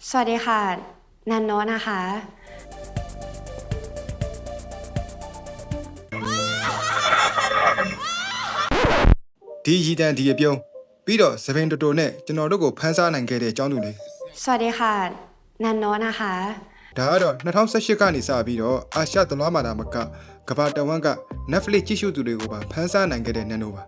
สวัสดีค่ะนันโนนะคะ ဒီရည်တန်ဒီအပြုံးပြီးတော့သပင်တော်နဲ့ကျွန်တော်တို့ကိုဖမ်းစားနိုင်ခဲ့တဲ့အကြောင်းသူတွေ สวัสดีค่ะนันโนนะคะ ဒါကတော့2018ကနေစပြီးတော့အာရှသလွှားမာတာမကကဘာတဝမ်က Netflix ကြည့်ရှုသူတွေကိုပါဖမ်းစားနိုင်ခဲ့တဲ့နန်နိုပါ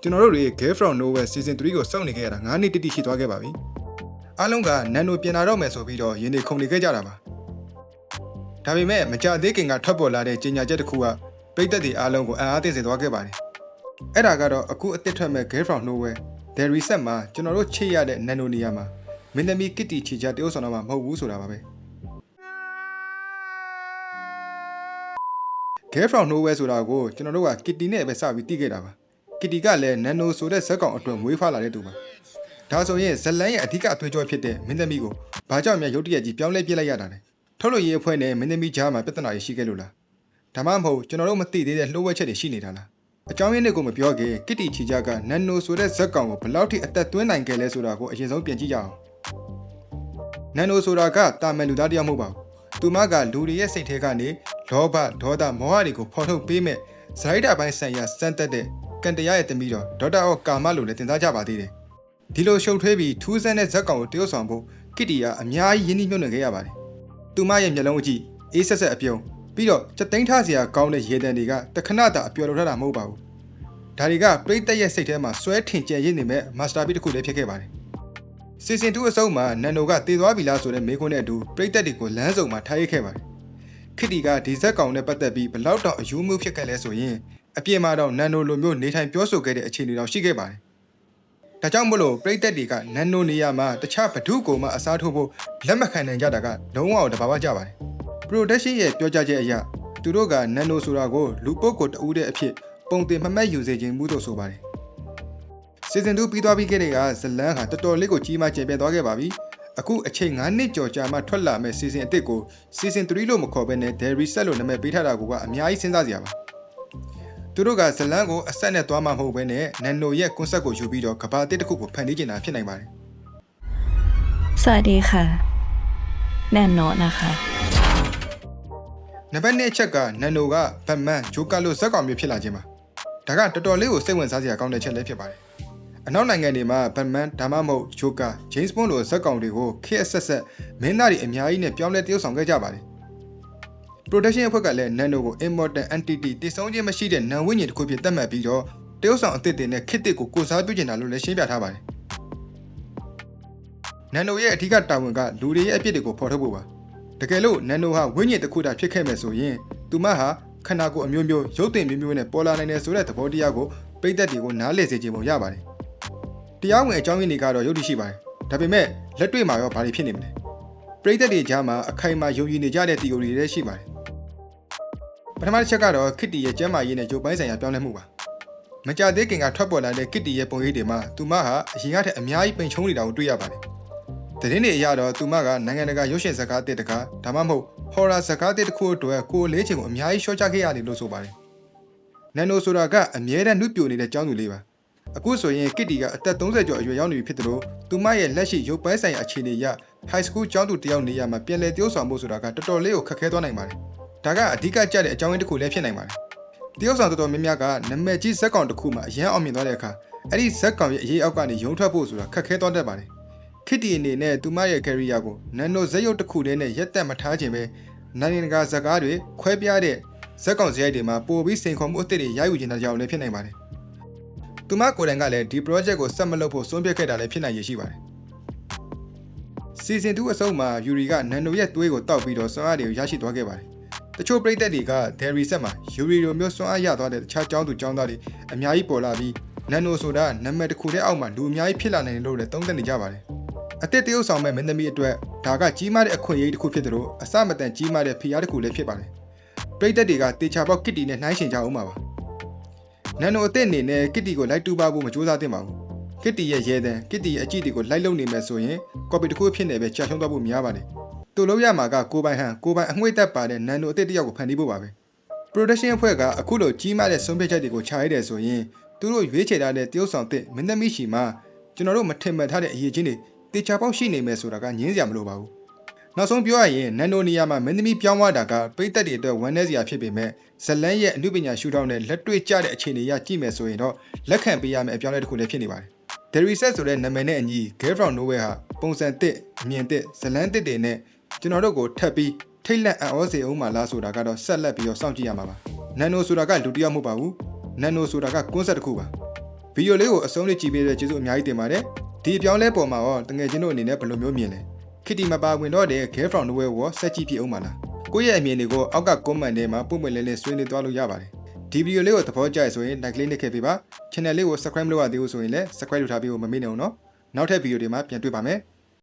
ကျွန်တော်တို့တွေ Game from Nowhere Season 3ကိုစောင့်နေခဲ့ရတာ9နှစ်တိတိရှိသွားခဲ့ပါပြီအားလုံးကနန်နိုပြင်လာတော့မယ်ဆိုပြီးတော့ရင်းနေခုန်နေခဲ့ကြတာပါဒါပေမဲ့မကြသေးခင်ကထွက်ပေါ်လာတဲ့ကြေညာချက်တစ်ခုကပြည်သက်တွေအားလုံးကိုအံ့အားသင့်စေသွားခဲ့ပါတယ်အဲ့ဒါကတော့အခုအသစ်ထွက်မဲ့ Game from Nowhere The Reset မှာကျွန်တော်တို့ချိတ်ရတဲ့နန်နိုနေရာမှာမင်းသမီးကစ်တီချီချာတရုပ်ဆောင်တော့မှမဟုတ်ဘူးဆိုတာပါပဲGame from Nowhere ဆိုတာကိုကျွန်တော်တို့ကကစ်တီနဲ့ပဲစပြီးသိခဲ့တာပါကစ်တီကလည်းနန်နိုဆိုတဲ့ဇက်ကောင်အတွက်မွေးဖွားလာတဲ့သူပါဒါဆိုရင်ဇလန်ရဲ့အဓိကအသွေးကြောဖြစ်တဲ့မင်းသမီးကိုဘာကြောင့်များရုတ်တရက်ကြီးပြောင်းလဲပြစ်လိုက်ရတာလဲထုတ်လို့ရေးအဖွဲ့နဲ့မင်းသမီးကြားမှာပြဿနာရှိခဲ့လို့လားဒါမှမဟုတ်ကျွန်တော်တို့မသိသေးတဲ့လှုပ်ဝက်ချက်တွေရှိနေတာလားအကြောင်းရင်းတွေကိုမပြောခင်ကစ်တီချီချာကနန်နိုဆိုတဲ့ဇက်ကောင်ကိုဘယ်လောက်ထိအသက်သွင်းနိုင်ခဲ့လဲဆိုတာကိုအရင်ဆုံးပြန်ကြည့်ကြအောင်နန်နိုဆိုတာကတာမန်လူသားတယောက်မဟုတ်ပါဘူးသူမကလူတွေရဲ့စိတ်ထဲကနေလောဘဒေါသမောဟတွေကိုဖော်ထုတ်ပေးမဲ့ဇိုက်တာပိုင်းဆိုင်ရာစမ်းသက်တဲ့ကန်တရားရဲ့တမီတော်ဒေါက်တာအော့ကာမလို့လည်းတင်စားကြပါသေးတယ်ဒီလိုရှုပ်ထွေးပြီးထူးဆန်းတဲ့ဇက်ကောင်ကိုတရုပ်ဆောင်ဖို့ကစ်တီကအများကြီးရင်းနှီးမြှုပ်နှံခဲ့ရပါတယ်သူမရဲ့မျက်လုံးအကြည့်အေးဆက်ဆက်အပြုံးပြီးတော့စက်သိန်းထားစရာကောင်းတဲ့ရေတံတွေကတခဏတာအပျော်လို့ထတာမဟုတ်ပါဘူးဒါတွေကပရိသတ်ရဲ့စိတ်ထဲမှာစွဲထင်ကျန်ရစ်နေမဲ့မာစတာပီတစ်ခုလည်းဖြစ်ခဲ့ပါတယ်စီဇန်2အဆုံးမှာနန်နိုကတည်သွားပြီလားဆိုတဲ့မေးခွန်းနဲ့အတူပရိသတ်တွေကိုလမ်းစုံမှာထားရခဲ့ပါတယ်ခစ်တီကဒီဇက်ကောင်နဲ့ပတ်သက်ပြီးဘလောက်တောင်အယူမှုဖြစ်ခဲ့လဲဆိုရင်အပြင်မှာတော့နန်နိုလိုမျိုးနေထိုင်ပြောဆိုခဲ့တဲ့အခြေအနေတောင်ရှိခဲ့ပါတယ်ဒါကြောင့်မို့လို့ပရိသတ်တွေကနန်နိုနေရာမှာတခြားဘဒုကိုမှအစားထိုးဖို့လက်မခံနိုင်ကြတာကလုံးဝတဘာဝကြပါတယ် production ရဲ့ပြောကြားချက်အရသူတို့ကနန်နိုဆိုတာကိုလူပုဂ္ဂိုလ်တဦးတဲ့အဖြစ်ပုံတင်မှတ်မှတ်ယူစေခြင်းမှုတို့ဆိုပါတယ်စီဇန်2ပြီးသွားပြီးခဲ့တဲ့ကဇလန်ဟာတော်တော်လေးကိုကြီးမားကျယ်ပြန့်သွားခဲ့ပါပြီအခုအချိန်9နှစ်ကျော်ကြာမှထွက်လာမဲ့စီဇန်အသစ်ကိုစီဇန်3လို့မခေါ်ဘဲနဲ့ The Reset လို့နာမည်ပေးထားတာကအများကြီးစဉ်းစားစရာပါသူတို့ကဇလန်ကိုအဆက်နဲ့သွားမှာမဟုတ်ဘဲနဲ့နန်နိုရဲ့ကွန်ဆက်ကိုယူပြီးတော့ကဘာတစ်တစ်ခုကိုဖန်တီးကျင်တာဖြစ်နိုင်ပါတယ် สวัสดีค่ะแน่นอนนะคะ နံပါတ်2အချက်ကနန်နိုကဘတ်မန်ဂျိုကာလို့ဇက်ကောင်မျိုးဖြစ်လာခြင်းပါဒါကတော်တော်လေးကိုစိတ်ဝင်စားစရာကောင်းတဲ့ချက်လည်းဖြစ်ပါတယ်အနောက်နိုင်ငံတွေမှာဘတ်မန်ဒါမှမဟုတ်ဂျိုကာဂျိမ်းစ်ဘွန်းလိုဇက်ကောင်တွေကိုခေတ်အဆက်ဆက်မင်းသားတွေအများကြီးနဲ့ပြောင်းလဲတရုပ်ဆောင်ခဲ့ကြပါတယ် production အဖွဲ့ကလည်းနန်နိုကို immortal entity တည်ဆုံးခြင်းမရှိတဲ့နန်ဝိညာဉ်တစ်ခုဖြစ်သတ်မှတ်ပြီးတော့တရုပ်ဆောင်အသစ်တွေနဲ့ခေတ်တစ်ကိုကိုစားပြုကျင်တာလို့လည်းရှင်းပြထားပါတယ်နန်နိုရဲ့အဓိကတာဝန်ကလူတွေရဲ့အပြစ်တွေကိုဖော်ထုတ်ဖို့ပါတကယ်လို့နန်နိုဟာဝိညာဉ်တစ်ခုတာဖြစ်ခဲ့မယ်ဆိုရင်သူမဟာခန္ဓာကိုယ်အမျိုးမျိုးရုပ်တင်မျိုးမျိုးနဲ့ပေါ်လာနိုင်တယ်ဆိုတဲ့သဘောတရားကိုပိတ်သက်တွေကိုနားလည်စေခြင်းပုံရပါတယ်တရားဝင်အကြောင်းရင်းတွေကတော့ယုတ်တိရှိပါတယ်ဒါပေမဲ့လက်တွေ့မှာရောဘာတွေဖြစ်နေမလဲပိတ်သက်တွေကြားမှာအခိုင်အမာယုံကြည်နေကြတဲ့ theory တွေလည်းရှိပါတယ်ပထမတစ်ချက်ကတော့ခစ်တီရဲ့ကျမ်းမာရေးနဲ့ရုပ်ပိုင်းဆိုင်ရာပြောင်းလဲမှုပါမကြသေးခင်ကထွက်ပေါ်လာတဲ့ခစ်တီရဲ့ပုံရိပ်တွေမှာသူမဟာအရင်ကထက်အများကြီးပိန်ချုံးနေတာကိုတွေ့ရပါတယ်သတင်းတွေအရတော့သူမကနိုင်ငံတကာရုပ်ရှင်ဇာတ်ကားအသစ်တကားဒါမှမဟုတ် horror ဇာတ်ကားအသစ်တစ်ခုအတွက်ကိုယ်လေးချင်ကိုအများကြီးရှော့ချခဲ့ရတယ်လို့ဆိုပါတယ်နန်နိုဆိုတာကအမြဲတမ်းနှုတ်ပြနေတဲ့ကျောင်းသူလေးပါအခုဆိုရင်ကစ်တီကအသက်30ကျော်အရွယ်ရောက်နေပြီဖြစ်တယ်လို့သူမရဲ့လက်ရှိရုပ်ပိုင်းဆိုင်ရာအခြေအနေအရ high school ကျောင်းသူတယောက်နေရာမှာပြန်လည်တရုပ်ဆောင်ဖို့ဆိုတာကတော်တော်လေးကိုခက်ခဲသွားနိုင်ပါတယ်ဒါကအဓိကကျတဲ့အကြောင်းရင်းတစ်ခုလည်းဖြစ်နိုင်ပါတယ်တရုပ်ဆောင်တော်တော်များများကနာမည်ကြီးဇက်ကောင်တစ်ခုမှအရန်အောင်မြင်သွားတဲ့အခါအဲ့ဒီဇက်ကောင်ရဲ့အရေးအောက်ကနေရုံထွက်ဖို့ဆိုတာခက်ခဲသွားတတ်ပါတယ်ခစ်တီအနေနဲ့သူမရဲ့ career ကိုနန်နိုဇက်ရုပ်တစ်ခုတည်းနဲ့ရက်တက်မထားခြင်းပဲနိုင်ငံတကာဇာတ်ကားတွေခွဲပြားတဲ့ဇက်ကောင်ဇယိုက်တွေမှာပို့ပြီးစိန်ခေါ်မှုအသစ်တွေရယူခြင်းတဲ့ကြောင့်လည်းဖြစ်နိုင်ပါတယ်သူမကိုယ်တိုင်ကလည်းဒီ project ကိုဆက်မလုပ်ဖို့ဆုံးဖြတ်ခဲ့တာလည်းဖြစ်နိုင်ရရှိပါတယ် season 2အဆုံးမှာယူရီကနန်နိုရဲ့သွေးကိုတောက်ပြီးတော့စွမ်းအားတွေကိုရရှိသွားခဲ့ပါတယ်တချို့ပရိသတ်တွေက The Reset မှာယူရီလိုမျိုးစွမ်းအားရသွားတဲ့တခြားကျောင်းသူကျောင်းသားတွေအများကြီးပေါ်လာပြီးနန်နိုဆိုတာနာမည်တစ်ခုတည်းအောက်မှာလူအများကြီးဖြစ်လာနိုင်တယ်လို့လည်းသုံးသပ်နေကြပါတယ်အသစ်တရုပ်ဆောင်မဲ့မင်းသမီးအတွက်ဒါကကြီးမားတဲ့အခွင့်အရေးတစ်ခုဖြစ်တယ်လို့အစမတန်ကြီးမားတဲ့ဖိအားတစ်ခုလည်းဖြစ်ပါတယ်ပရိသတ်တွေကတေချာပေါက်ကစ်တီနဲ့နှိုင်းယှဉ်ကြအောင်ပါနန်နိုအသစ်အနေနဲ့ကစ်တီကိုလိုက်တူပါဖို့မကြိုးစားသင့်ပါဘူးကစ်တီရဲ့ရဲတံကစ်တီရဲ့အကြည့်တွေကိုလိုက်လုံနေမယ်ဆိုရင်ကော်ပီတစ်ခုဖြစ်နေပဲကြာရှုံးသွားဖို့များပါတယ်သူလို့ရမှာကကိုပိုင်ဟန်ကိုပိုင်အငွေ့သက်ပါတဲ့နန်နိုအသစ်တစ်ယောက်ကိုဖန်တီးဖို့ပါပဲ production အဖွဲ့ကအခုလိုကြီးမားတဲ့ဆုံးဖြတ်ချက်တွေကိုချရတဲ့ဆိုရင်သူတို့ရွေးချယ်ထားတဲ့တရုပ်ဆောင်သစ်မင်းသမီးရှီမှာကျွန်တော်တို့မထင်မှတ်ထားတဲ့အရေးချင်းတွေ တေချာပေါက်ရှိနေမယ်ဆိုတာကငင်းစရာမလိုပါဘူးနောက်ဆုံးပြောရရင်နန်နိုနီယာမှာမင်းသမီးပြောင်းသွားတာကပိတ်သက်တွေအတွက်ဝမ်းနည်းစရာဖြစ်ပေမဲ့ဇလန်ရဲ့အမှုပညာရှုထောင့်နဲ့လက်တွေ့ကျတဲ့အခြေအနေရကြည့်မယ်ဆိုရင်တော့လက်ခံပေးရမယ့်အပြောင်းအလဲတစ်ခုလည်းဖြစ်နေပါတယ်ဒယ်ရီဆက်ဆိုတဲ့နာမည်နဲ့အညီ Girl from Nowhere ဟာပုံစံတစ်အမြင်တစ်ဇလန်တစ်တွေနဲ့ကျွန်တော်တို့ကိုထပ်ပြီးထိတ်လန့်အံ့ဩစေအောင်မှလားဆိုတာကတော့ဆက်လက်ပြီးတော့စောင့်ကြည့်ရမှာပါနန်နိုဆိုတာကလူတစ်ယောက်မဟုတ်ပါဘူးနန်နိုဆိုတာကကွန်းဆက်တစ်ခုပါဗီဒီယိုလေးကိုအဆုံးထိကြည့်ပေးတဲ့ကျေးဇူးအများကြီးတင်ပါတယ်ဒီအပြောင်းလဲပေါ်မှာရောတငယ်ချင်းတို့အနေနဲ့ဘယ်လိုမျိုးမြင်လဲခီတီမပါဝင်တော့တဲ့ Girl from Nowhere ကိုဆက်ကြည့်ပြအောင်ပါလားကိုယ့်ရဲ့အမြင်တွေကိုအောက်က comment ထဲမှာပုံမှန်လေးဆွေးနွေးသွားလို့ရပါတယ်ဒီဗီဒီယိုလေးကိုသဘောကျရဆိုရင် like လေးနှိပ်ခဲ့ပေးပါ channel လေးကို subscribe လုပ်ရသေးလို့ဆိုရင်လည်း subscribe လုပ်ထားပြီးမမေ့နေအောင်နော်နောက်ထပ်ဗီဒီယိုတွေမှာပြန်တွေ့ပါမယ်